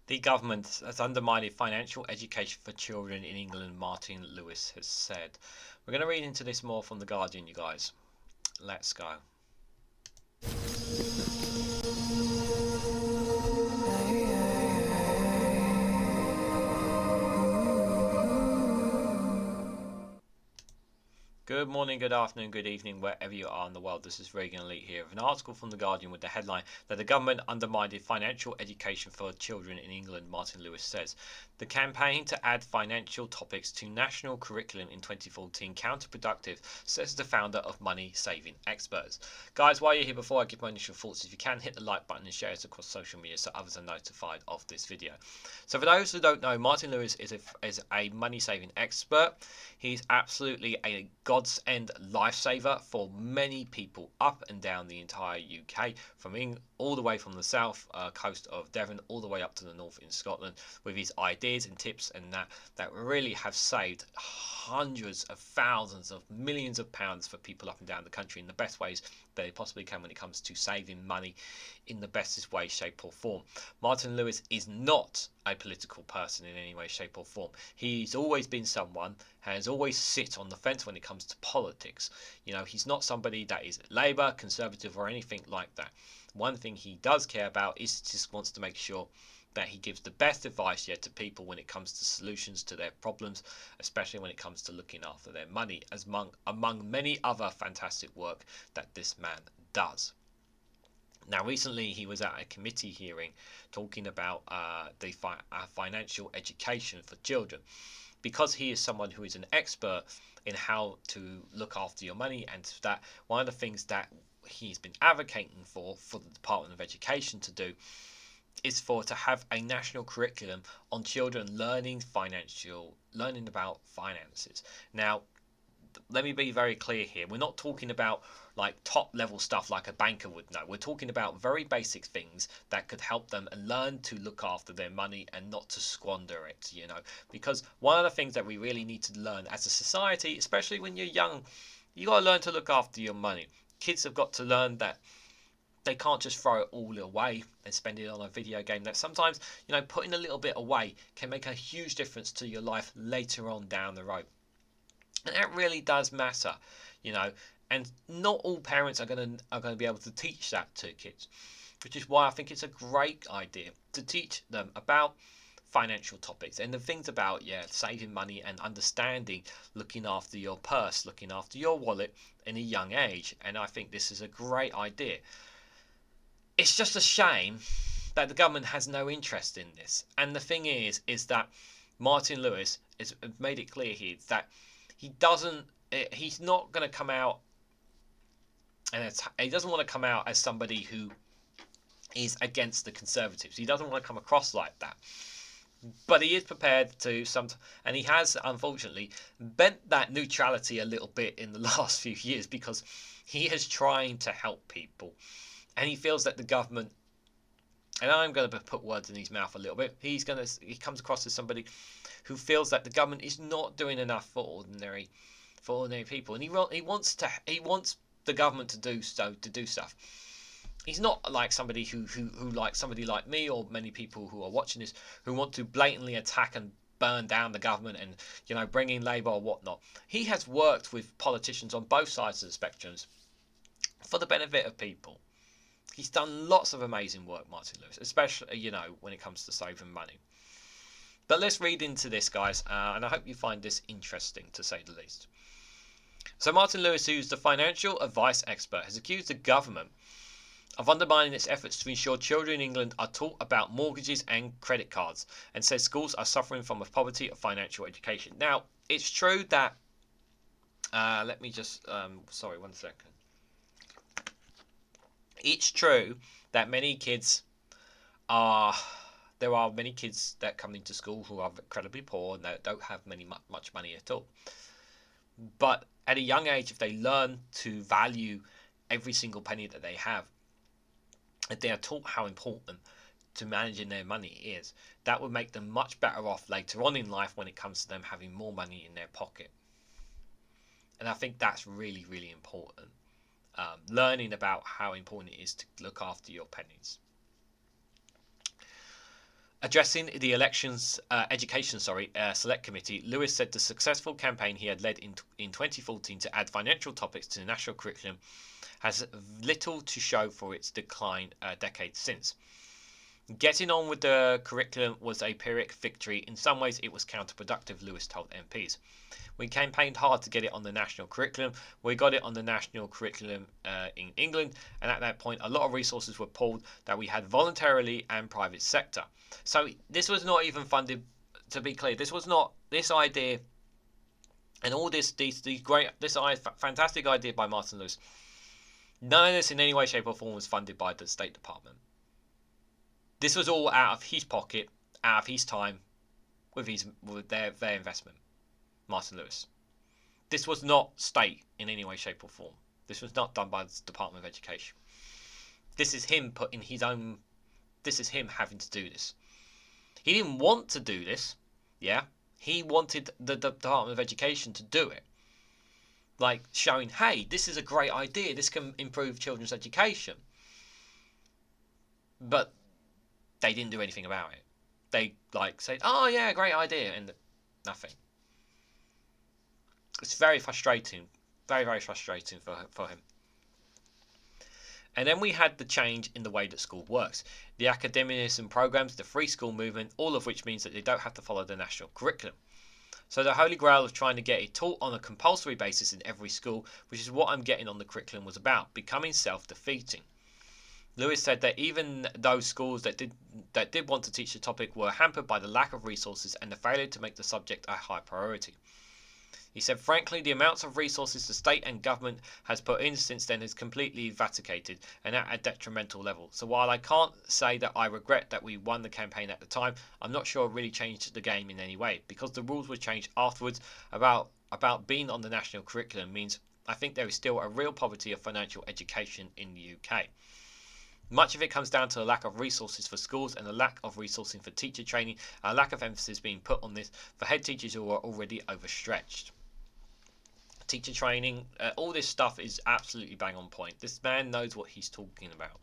The government has undermined financial education for children in England, Martin Lewis has said. We're going to read into this more from The Guardian, you guys. Let's go. Good morning, good afternoon, good evening, wherever you are in the world. This is Reganelite here with an article from The Guardian with the headline that the government undermined financial education for children in England, Martin Lewis says. The campaign to add financial topics to national curriculum in 2014 counterproductive, says the founder of Money Saving Experts. Guys, while you're here, before I give my initial thoughts, if you can hit the like button and share it across social media so others are notified of this video. So for those who don't know, Martin Lewis is a money saving expert. He's absolutely a God's end lifesaver for many people up and down the entire UK, from all the way from the south coast of Devon all the way up to the north in Scotland, with his ideas and tips and that really have saved hundreds of thousands of millions of pounds for people up and down the country in the best ways they possibly can when it comes to saving money in the bestest way, shape or form. Martin Lewis is not a political person in any way, shape or form. He's always been someone, has always sit on the fence when it comes to politics. You know, he's not somebody that is Labour, Conservative or anything like that. One thing he does care about is just wants to make sure that he gives the best advice yet to people when it comes to solutions to their problems, especially when it comes to looking after their money, as among many other fantastic work that this man does. Now, recently he was at a committee hearing talking about the financial education for children. Because he is someone who is an expert in how to look after your money, and that one of the things that he's been advocating for the Department of Education to do is to have a national curriculum on children learning about finances. Now, let me be very clear here. We're not talking about like top level stuff like a banker would know. We're talking about very basic things that could help them learn to look after their money and not to squander it, because one of the things that we really need to learn as a society, especially when you're young, you got to learn to look after your money. Kids have got to learn that they can't just throw it all away and spend it on a video game. That sometimes, putting a little bit away can make a huge difference to your life later on down the road. And that really does matter, you know. And not all parents are gonna be able to teach that to kids, which is why I think it's a great idea to teach them about financial topics and the things about saving money and understanding looking after your purse, looking after your wallet in a young age. And I think this is a great idea. It's just a shame that the government has no interest in this. And the thing is that Martin Lewis has made it clear here that he's not going to come out, and he doesn't want to come out as somebody who is against the Conservatives. He doesn't want to come across like that. But he is prepared to and he has unfortunately bent that neutrality a little bit in the last few years, because he is trying to help people, and he feels that the government, and I'm going to put words in his mouth a little bit, he comes across as somebody who feels that the government is not doing enough for ordinary people, and he wants the government to do stuff. He's not like somebody who like somebody like me or many people who are watching this, who want to blatantly attack and burn down the government and bring in Labour or whatnot. He has worked with politicians on both sides of the spectrums for the benefit of people. He's done lots of amazing work, Martin Lewis, especially when it comes to saving money. But let's read into this, guys, and I hope you find this interesting, to say the least. So Martin Lewis, who's the financial advice expert, has accused the government of undermining its efforts to ensure children in England are taught about mortgages and credit cards, and says schools are suffering from a poverty of financial education. Now, it's true that let me just sorry, 1 second. It's true that there are many kids that come into school who are incredibly poor and that don't have much money at all. But at a young age, if they learn to value every single penny that they have, if they are taught how important to managing their money is, that would make them much better off later on in life when it comes to them having more money in their pocket. And I think that's really, really important. Learning about how important it is to look after your pennies. Addressing the elections education select committee, Lewis said the successful campaign he had led in 2014 to add financial topics to the national curriculum has little to show for its decline a decade since. Getting on with the curriculum was a pyrrhic victory. In some ways, it was counterproductive, Lewis told MPs. We campaigned hard to get it on the national curriculum. We got it on the national curriculum in England, and at that point, a lot of resources were pulled that we had voluntarily and private sector. So this was not even funded. To be clear, this was not this idea, and all these great, fantastic idea by Martin Lewis. None of this in any way, shape, or form was funded by the State Department. This was all out of his pocket, out of his time, with their investment. Martin Lewis. This was not state in any way, shape, or form. This was not done by the Department of Education. This is him putting his own. This is him having to do this. He didn't want to do this. Yeah, he wanted the Department of Education to do it, like showing, hey, this is a great idea. This can improve children's education. But they didn't do anything about it. They said, oh yeah, great idea, and nothing. It's very frustrating, very, very frustrating for him. And then we had the change in the way that school works. The academisation programs, the free school movement, all of which means that they don't have to follow the national curriculum. So the holy grail of trying to get it taught on a compulsory basis in every school, which is what I'm getting on the curriculum, was about, becoming self-defeating. Lewis said that even those schools that did want to teach the topic were hampered by the lack of resources and the failure to make the subject a high priority. He said, frankly, the amounts of resources the state and government has put in since then is completely vacated and at a detrimental level. So while I can't say that I regret that we won the campaign at the time, I'm not sure it really changed the game in any way, because the rules were changed afterwards about being on the national curriculum means I think there is still a real poverty of financial education in the UK. Much of it comes down to a lack of resources for schools and a lack of resourcing for teacher training, and a lack of emphasis being put on this for head teachers who are already overstretched. Teacher training, all this stuff is absolutely bang on point. This man knows what he's talking about.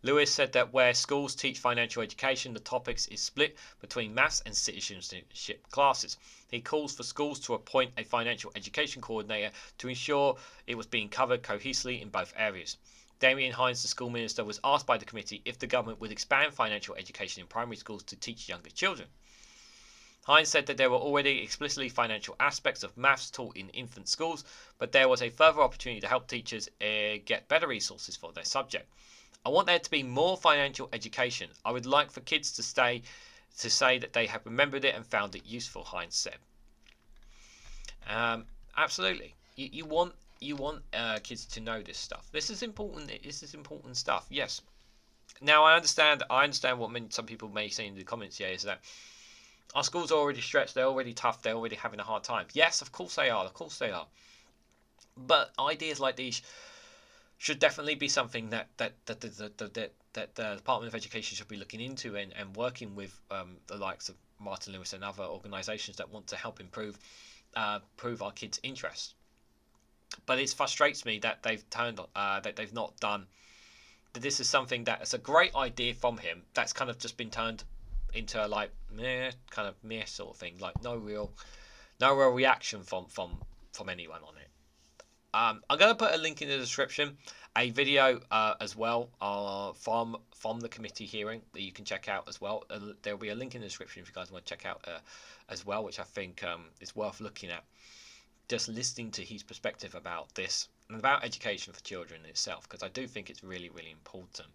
Lewis said that where schools teach financial education, the topics is split between maths and citizenship classes. He calls for schools to appoint a financial education coordinator to ensure it was being covered cohesively in both areas. Damien Hines, the school minister, was asked by the committee if the government would expand financial education in primary schools to teach younger children. Hines said that there were already explicitly financial aspects of maths taught in infant schools, but there was a further opportunity to help teachers get better resources for their subject. I want there to be more financial education. I would like for kids to say that they have remembered it and found it useful, Hines said. Absolutely. You want kids to know this stuff. This is important. This is important stuff. Yes. Now I understand what some people may say in the comments here is that our schools are already stretched, they're already tough, they're already having a hard time. Yes, of course they are, But ideas like these should definitely be something that the Department of Education should be looking into and working with the likes of Martin Lewis and other organisations that want to help improve our kids' interests. But it frustrates me that they've not done. That this is something that is a great idea from him that's kind of just been turned into a meh sort of thing, like no real reaction from anyone on it. I'm gonna put a link in the description, a video as well from the committee hearing that you can check out as well. There'll be a link in the description if you guys want to check out as well, which I think is worth looking at. Just listening to his perspective about this and about education for children itself, because I do think it's really, really important.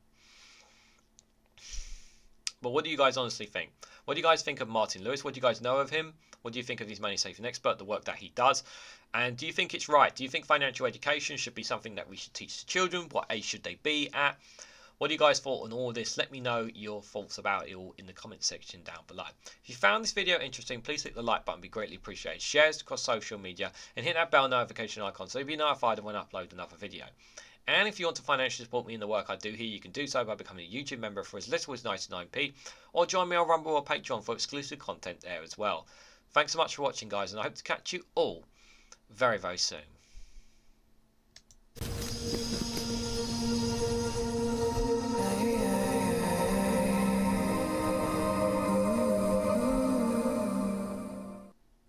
But what do you guys honestly think? What do you guys think of Martin Lewis? What do you guys know of him? What do you think of his Money Saving Expert, the work that he does? And do you think it's right? Do you think financial education should be something that we should teach to children? What age should they be at? What do you guys thought on all this? Let me know your thoughts about it all in the comment section down below. If you found this video interesting, please hit the like button, be greatly appreciated. Share it across social media and hit that bell notification icon so you'll be notified when I upload another video. And if you want to financially support me in the work I do here, you can do so by becoming a YouTube member for as little as 99p, or join me on Rumble or Patreon for exclusive content there as well. Thanks so much for watching, guys, and I hope to catch you all very, very soon.